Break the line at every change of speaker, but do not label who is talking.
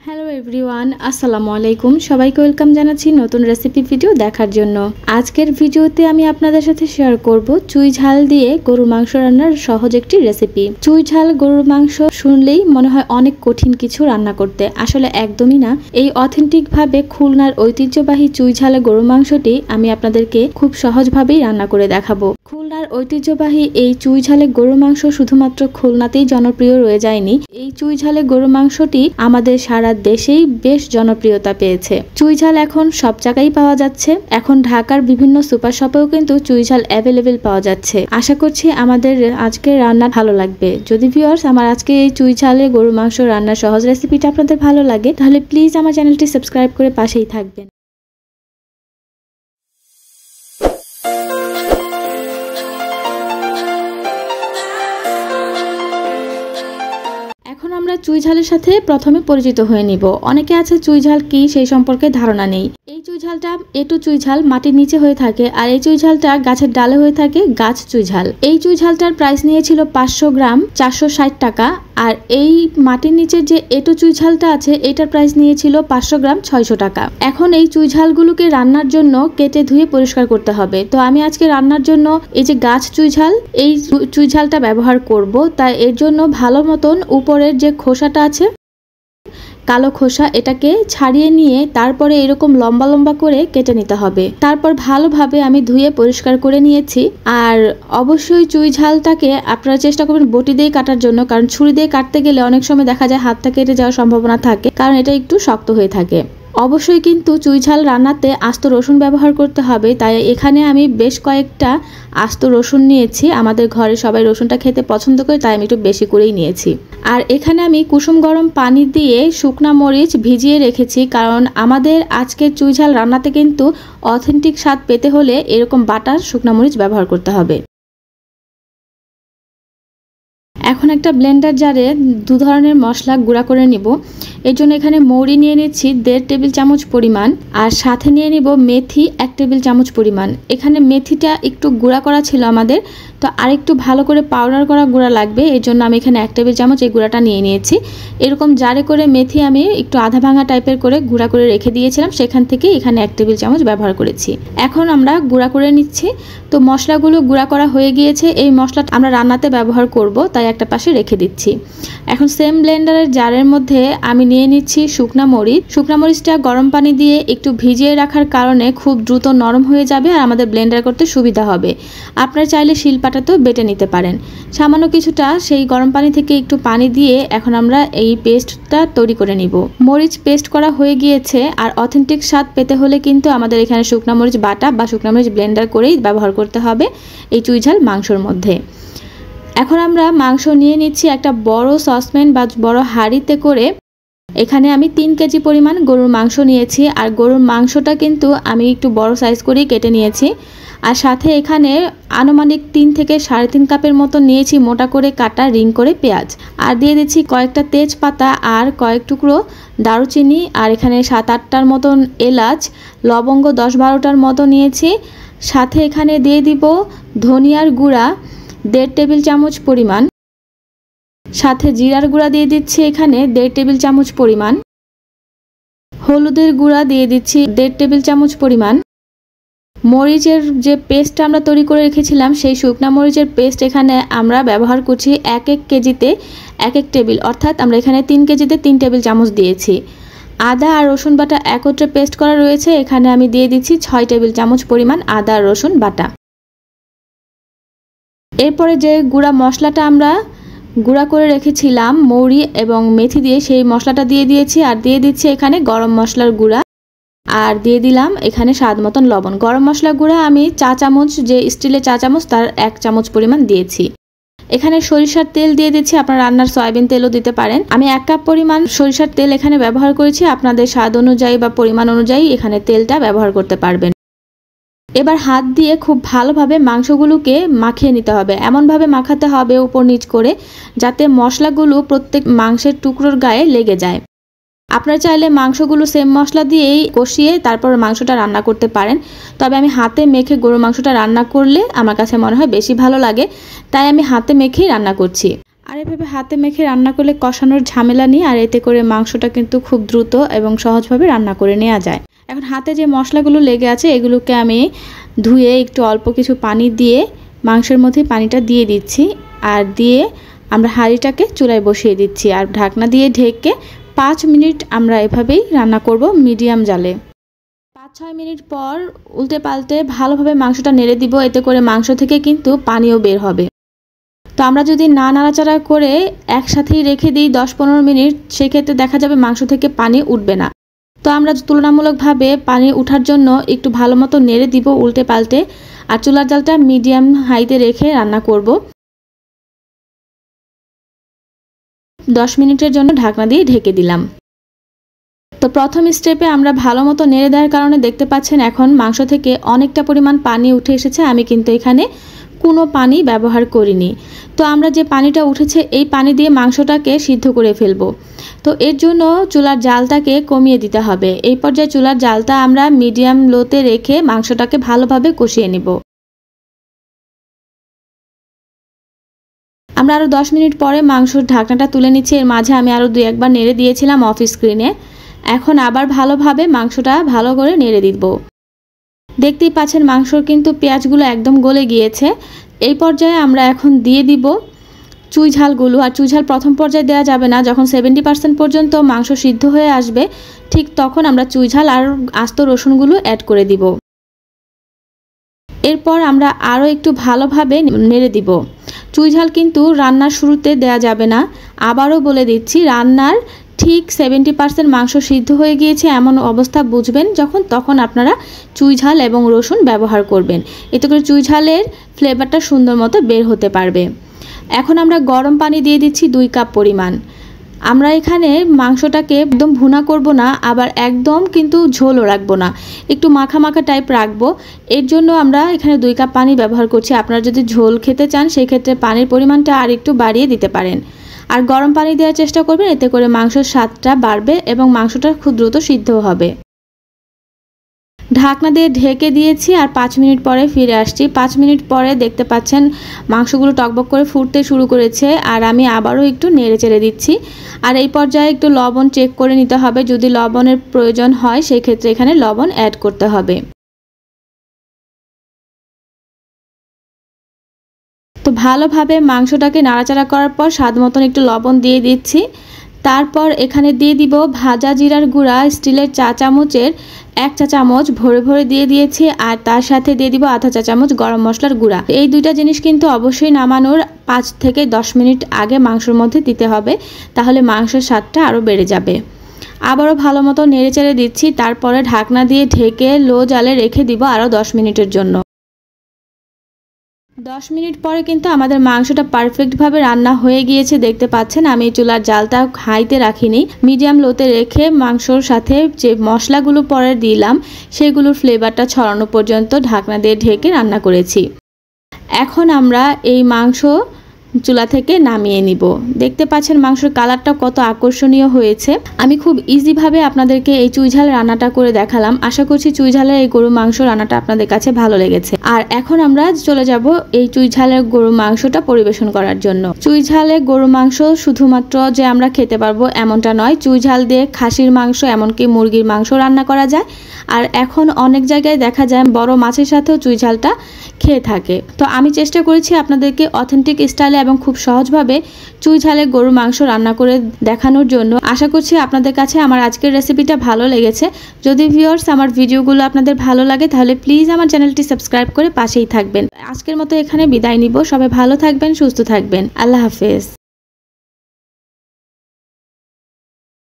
Hello everyone, আসসালামু আলাইকুম। সবাইকে ওয়েলকাম জানাচ্ছি নতুন রেসিপি ভিডিও দেখার জন্য। আজকের ভিডিওতে আমি আপনাদের সাথে শেয়ার করব চুই ঝাল দিয়ে গরুর মাংস রান্নার সহজ একটি রেসিপি। চুই ঝাল গরুর মাংস শুনলেই মনে হয় অনেক কঠিন কিছু রান্না করতে, আসলে একদমই না। এই অথেন্টিক ভাবে খুলনার ঐতিহ্যবাহী চুই ঝাল গরুর মাংসটি আমি আপনাদেরকে খুব সহজভাবেই রান্না করে দেখাবো। খুলনার ঐতিহ্যবাহী এই চুই ঝালে গরুর মাংস শুধুমাত্র খুলনাতেই জনপ্রিয় রয়ে যায়নি, এই চুই ঝালে গরুর মাংসটি আমাদের সারা দেশেই বেশ জনপ্রিয়তা পেয়েছে। চুই ঝাল এখন সব জায়গায় পাওয়া যাচ্ছে। এখন ঢাকার বিভিন্ন সুপার শপেও কিন্তু চুই ঝাল অ্যাভেলেবেল পাওয়া যাচ্ছে। আশা করছি আমাদের আজকের রান্না ভালো লাগবে। যদি ভিউয়ার্স আমার আজকে এই চুই ঝালে গরুর মাংস রান্নার সহজ রেসিপিটা আপনাদের ভালো লাগে, তাহলে প্লিজ আমার চ্যানেলটি সাবস্ক্রাইব করে পাশেই থাকবেন। এখন আমরা চুই ঝালের সাথে প্রথমে পরিচিত হয়ে নিব। অনেকে আছে চুই ঝাল কি সেই সম্পর্কে ধারণা নেই। এই চুই ঝালটা এটু চুই ঝাল মাটির নিচে হয়ে থাকে, আর এই চুই ঝালটা গাছের ডালে হয়ে থাকে গাছ চুই ঝাল। এই চুই ঝালটার প্রাইস নিয়েছিল 500 গ্রাম 460 টাকা, আর এই মাটির নিচের যে এটু চুই ঝালটা আছে এটার প্রাইস নিয়েছিল 500 গ্রাম 600 টাকা। এখন এই চুই ঝালগুলোকে রান্নার জন্য কেটে ধুয়ে পরিষ্কার করতে হবে। তো আমি আজকে রান্নার জন্য এই যে গাছ চুই ঝাল, এই চুই ঝালটা ব্যবহার করব। তাই এর জন্য ভালো মতন উপরের যে খোসাটা আছে, কালো খোসা, এটাকে ছাড়িয়ে নিয়ে তারপরে এরকম লম্বা লম্বা করে কেটে নিতে হবে। তারপর ভালোভাবে আমি ধুয়ে পরিষ্কার করে নিয়েছি। আর অবশ্যই চুই ঝালটাকে আপনারা চেষ্টা করবেন বটি দিয়ে কাটার জন্য, কারণ ছুরি দিয়ে কাটতে গেলে অনেক সময় দেখা যায় হাতটা কেটে যাওয়ার সম্ভাবনা থাকে, কারণ এটা একটু শক্ত হয়ে থাকে। অবশ্যই কিন্তু চুই ঝাল রান্নাতে আস্ত রসুন ব্যবহার করতে হবে, তাই এখানে আমি বেশ কয়েকটা আস্ত রসুন নিয়েছি। আমাদের ঘরে সবাই রসুনটা খেতে পছন্দ করে, তাই আমি একটু বেশি করেই নিয়েছি। আর এখানে আমি কুসুম গরম পানি দিয়ে শুকনা মরিচ ভিজিয়ে রেখেছি, কারণ আমাদের আজকের চুই ঝাল রান্নাতে কিন্তু অথেন্টিক স্বাদ পেতে হলে এরকম বাটার শুকনা মরিচ ব্যবহার করতে হবে। এখন একটা ব্লেন্ডার জারে দু ধরনের মশলা গুঁড়া করে নিব। এর জন্য এখানে মৌরি নিয়ে নিচ্ছি 1.5 টেবিল চামচ পরিমাণ, আর সাথে নিয়ে নিব মেথি 1 টেবিল চামচ পরিমাণ। এখানে মেথিটা একটু গুঁড়া করা ছিল আমাদের, তো আরেকটু ভালো করে পাউডার করা গুঁড়া লাগবে। এর জন্য আমি এখানে 1 টেবিল চামচ এই গুঁড়াটা নিয়ে নিয়েছি। এরকম জারে করে মেথি আমি একটু আধা ভাঙা টাইপের করে গুঁড়া করে রেখে দিয়েছিলাম, সেখান থেকে এখানে 1 টেবিল চামচ ব্যবহার করেছি। এখন আমরা গুঁড়া করে নিচ্ছি। তো মশলাগুলো গুঁড়া করা হয়ে গিয়েছে। এই মশলাটা আমরা রান্নাতে ব্যবহার করব, তাই একটা পাশে রেখে দিচ্ছি। এখন সেম ব্লেন্ডারের জারের মধ্যে আমি নিয়ে নিচ্ছি শুকনা মরিচ। শুকনা মরিচটা গরম পানি দিয়ে একটু ভিজিয়ে রাখার কারণে খুব দ্রুত নরম হয়ে যাবে, আর আমাদের ব্লেন্ডার করতে সুবিধা হবে। আপনারা চাইলে শিলপাটাতেও বেটে নিতে পারেন। সামান্য কিছুটা সেই গরম পানি থেকে একটু পানি দিয়ে এখন আমরা এই পেস্টটা তৈরি করে নিব। মরিচ পেস্ট করা হয়ে গিয়েছে, আর অথেন্টিক স্বাদ পেতে হলে কিন্তু আমাদের এখানে শুকনা মরিচ বাটা বা শুকনা মরিচ ব্লেন্ডার করেই ব্যবহার করতে হবে এই চুই ঝাল মাংসর মধ্যে। এখন আমরা মাংস নিয়ে নিচ্ছি একটা বড় সসপ্যান বা বড় হাঁড়িতে করে। এখানে আমি 3 কেজি পরিমাণ গরুর মাংস নিয়েছি, আর গরুর মাংসটা কিন্তু আমি একটু বড় সাইজ করেই কেটে নিয়েছি। আর সাথে এখানে আনুমানিক 3 থেকে 3.5 কাপের মতো নিয়েছি মোটা করে কাটা রিং করে পেঁয়াজ, আর দিয়ে দিচ্ছি কয়েকটা তেজপাতা আর কয়েক টুকরো দারুচিনি, আর এখানে 7-8টার মতন এলাচ, লবঙ্গ 10-12টার মতো নিয়েছি। সাথে এখানে দিয়ে দিব ধনিয়ার গুঁড়া 1.5 টেবিল চামচ পরিমাণ, সাথে জিরার গুঁড়া দিয়ে দিচ্ছি এখানে 1.5 টেবিল চামচ পরিমাণ, হলুদের গুঁড়া দিয়ে দিচ্ছি 1.5 টেবিল চামচ পরিমাণ। মরিচের যে পেস্টটা আমরা তৈরি করে রেখেছিলাম, সেই শুকনা মরিচের পেস্ট এখানে আমরা ব্যবহার করছি 1 কেজিতে 1 টেবিল, অর্থাৎ আমরা এখানে 3 কেজিতে 3 টেবিল চামচ দিয়েছি। আদা আর রসুন বাটা একত্রে পেস্ট করা রয়েছে, এখানে আমি দিয়ে দিচ্ছি 6 টেবিল চামচ পরিমাণ আদা আর রসুন বাটা। এরপরে যে গুঁড়া মশলাটা আমরা গুঁড়া করে রেখেছিলাম মৌরি এবং মেথি দিয়ে, সেই মশলাটা দিয়ে দিয়েছি। আর দিয়ে দিচ্ছি এখানে গরম মশলার গুঁড়া, আর দিয়ে দিলাম এখানে স্বাদ মতন লবণ। গরম মশলা গুঁড়া আমি চা চামচ, যে স্টিলের চা চামচ, তার 1 চামচ পরিমাণ দিয়েছি। এখানে সরিষার তেল দিয়ে দিচ্ছি, আপনারা রান্নার সয়াবিন তেলও দিতে পারেন। আমি 1 কাপ পরিমাণ সরিষার তেল এখানে ব্যবহার করেছি। আপনাদের স্বাদ অনুযায়ী বা পরিমাণ অনুযায়ী এখানে তেলটা ব্যবহার করতে পারবেন। এবার হাত দিয়ে খুব ভালোভাবে মাংসগুলোকে মাখিয়ে নিতে হবে। এমনভাবে মাখাতে হবে উপর নিচ করে, যাতে মশলাগুলো প্রত্যেক মাংসের টুকরোর গায়ে লেগে যায়। আপনারা চাইলে মাংসগুলো সেম মশলা দিয়েই কষিয়ে তারপর মাংসটা রান্না করতে পারেন, তবে আমি হাতে মেখে গরুর মাংসটা রান্না করলে আমার কাছে মনে হয় বেশি ভালো লাগে, তাই আমি হাতে মেখেই রান্না করছি। আর এভাবে হাতে মেখে রান্না করলে কষানোর ঝামেলা নেই, আর এতে করে মাংসটা কিন্তু খুব দ্রুত এবং সহজভাবে রান্না করে নেওয়া যায়। এখন হাতে যে মশলাগুলো লেগে আছে এগুলোকে আমি ধুয়ে একটু অল্প কিছু পানি দিয়ে মাংসের মধ্যে পানিটা দিয়ে দিচ্ছি, আর দিয়ে আমরা হাঁড়িটাকে চুলায় বসিয়ে দিচ্ছি আর ঢাকনা দিয়ে ঢেকে 5 মিনিট আমরা এভাবেই রান্না করব মিডিয়াম জালে। 5-6 মিনিট পর উল্টে পাল্টে ভালোভাবে মাংসটা নেড়ে দিব, এতে করে মাংস থেকে কিন্তু পানিও বের হবে। তো আমরা যদি না নাড়াচাড়া করে একসাথেই রেখে দিই 10-15 মিনিট, সেক্ষেত্রে দেখা যাবে মাংস থেকে পানি উঠবে না। তো আমরা তুলনামূলকভাবে পানি ওঠার জন্য একটু ভালো মতো নেড়ে দিব উল্টে পাল্টে, আর চুলার জালটা মিডিয়াম হাইতে রেখে রান্না করব। 10 মিনিটের জন্য ঢাকনা দিয়ে ঢেকে দিলাম। তো প্রথম স্টেপে আমরা ভালো মতো নেড়ে দেওয়ার কারণে দেখতে পাচ্ছেন এখন মাংস থেকে অনেকটা পরিমাণ পানি উঠে এসেছে। আমি কিন্তু এখানে কোনো পানি ব্যবহার করিনি। তো আমরা যে পানিটা উঠেছে এই পানি দিয়ে মাংসটাকে সিদ্ধ করে ফেলবো। তো এর জন্য চুলার জালটাকে কমিয়ে দিতে হবে। এই পর্যায়ে চুলার জালটা আমরা মিডিয়াম লোতে রেখে মাংসটাকে ভালোভাবে কষিয়ে নিব। আমরা আরও 10 মিনিট পরে মাংসর ঢাকনাটা তুলে নিচ্ছি। এর মাঝে আমি আরও 2-1 বার নেড়ে দিয়েছিলাম অফ স্ক্রিনে। এখন আবার ভালোভাবে মাংসটা ভালো করে নেড়ে দিব। দেখতেই পাচ্ছেন মাংসর কিন্তু পেঁয়াজগুলো একদম গলে গিয়েছে। এই পর্যায়ে আমরা এখন দিয়ে দিব চুই ঝালগুলো। আর চুই ঝাল প্রথম পর্যায়ে দেওয়া যাবে না, যখন 70% পর্যন্ত মাংস সিদ্ধ হয়ে আসবে ঠিক তখন আমরা চুই ঝাল আর আস্ত রসুনগুলো অ্যাড করে দিব। এরপর আমরা আরও একটু ভালোভাবে নেড়ে দিব। চুই ঝাল কিন্তু রান্নার শুরুতে দেয়া যাবে না। আবারও বলে দিচ্ছি, রান্নার ঠিক 70% মাংস সিদ্ধ হয়ে গিয়েছে এমন অবস্থা বুঝবেন যখন, তখন আপনারা চুই ঝাল এবং রসুন ব্যবহার করবেন। এতে করে চুই ঝালের ফ্লেভারটা সুন্দর মতো বের হতে পারবে। এখন আমরা গরম পানি দিয়ে দিচ্ছি 2 কাপ পরিমাণ। আমরা এখানে মাংসটাকে একদম ভুনা করব না, আবার একদম কিন্তু ঝোলও রাখবো না, একটু মাখা মাখা টাইপ রাখবো। এর জন্য আমরা এখানে 2 কাপ পানি ব্যবহার করছি। আপনারা যদি ঝোল খেতে চান সেই ক্ষেত্রে পানির পরিমাণটা আর একটু বাড়িয়ে দিতে পারেন। আর গরম পানি দেওয়ার চেষ্টা করবেন, এতে করে মাংসের স্বাদটা বাড়বে এবং মাংসটা খুব দ্রুত সিদ্ধ হবে। ঢাকনা দিয়ে ঢেকে দিয়েছি আর 5 মিনিট পরে ফিরে আসছি। 5 মিনিট পরে দেখতে পাচ্ছেন মাংসগুলো টকবক করে ফুটতে শুরু করেছে, আর আমি আবারও একটু নেড়ে চেড়ে দিচ্ছি। আর এই পর্যায়ে একটু লবণ চেক করে নিতে হবে, যদি লবণের প্রয়োজন হয় সেই ক্ষেত্রে এখানে লবণ অ্যাড করতে হবে। তো ভালোভাবে মাংসটাকে নাড়াচাড়া করার পর স্বাদ মতন একটু লবণ দিয়ে দিচ্ছি। তারপর এখানে দিয়ে দিব ভাজা জিরার গুঁড়া, স্টিলের চা চামচের 1 চা চামচ ভরে ভরে দিয়ে দিয়েছি, আর তার সাথে দিয়ে দিব আধা চা চামচ গরম মশলার গুঁড়া। এই দুইটা জিনিস কিন্তু অবশ্যই নামানোর 5 থেকে 10 মিনিট আগে মাংসের মধ্যে দিতে হবে, তাহলে মাংসের স্বাদটা আরও বেড়ে যাবে। আবারও ভালো মতো নেড়ে চেড়ে দিচ্ছি। তারপরে ঢাকনা দিয়ে ঢেকে লো জালে রেখে দিব আরও 10 মিনিটের জন্য। 10 মিনিট পরে কিন্তু আমাদের মাংসটা পারফেক্টভাবে রান্না হয়ে গিয়েছে। দেখতে পাচ্ছেন আমি চুলার জালটা হাইতে রাখিনি, মিডিয়াম লোতে রেখে মাংসর সাথে যে মশলাগুলো পরে দিলাম সেগুলোর ফ্লেভারটা ছড়ানো পর্যন্ত ঢাকনা দিয়ে ঢেকে রান্না করেছি। এখন আমরা এই মাংস চুলা থেকে নামিয়ে নিব। দেখতে পাচ্ছেন মাংসের কালারটা কত আকর্ষণীয় হয়েছে। আমি খুব ইজিভাবে আপনাদেরকে এই চুই ঝাল রান্নাটা করে দেখালাম। আশা করছি চুই ঝালের এই গরু মাংস রান্নাটা আপনাদের কাছে ভালো লেগেছে। আর এখন আমরা চলে যাব এই চুই ঝালের গরু মাংসটা পরিবেশন করার জন্য। চুই ঝালে গরু মাংস শুধুমাত্র যে আমরা খেতে পারবো এমনটা নয়, চুই ঝাল দিয়ে খাসির মাংস এমনকি মুরগির মাংস রান্না করা যায়। আর এখন অনেক জায়গায় দেখা যায় বড় মাছের সাথেও চুই ঝালটা খেয়ে থাকে। তো আমি চেষ্টা করেছি আপনাদেরকে অথেন্টিক স্টাইলে এবং খুব সহজভাবে চুই ঝালে গরুর মাংস রান্না করে দেখানোর জন্য। আশা করছি আপনাদের কাছে আমার আজকের রেসিপিটা ভালো লেগেছে। যদি ভিউয়ার্স আমার ভিডিওগুলো আপনাদের ভালো লাগে তাহলে প্লিজ আমার চ্যানেলটি সাবস্ক্রাইব করে পাশেই থাকবেন। আজকের মতো এখানে বিদায় নিব। সবাই ভালো থাকবেন, সুস্থ থাকবেন। আল্লাহ হাফেজ।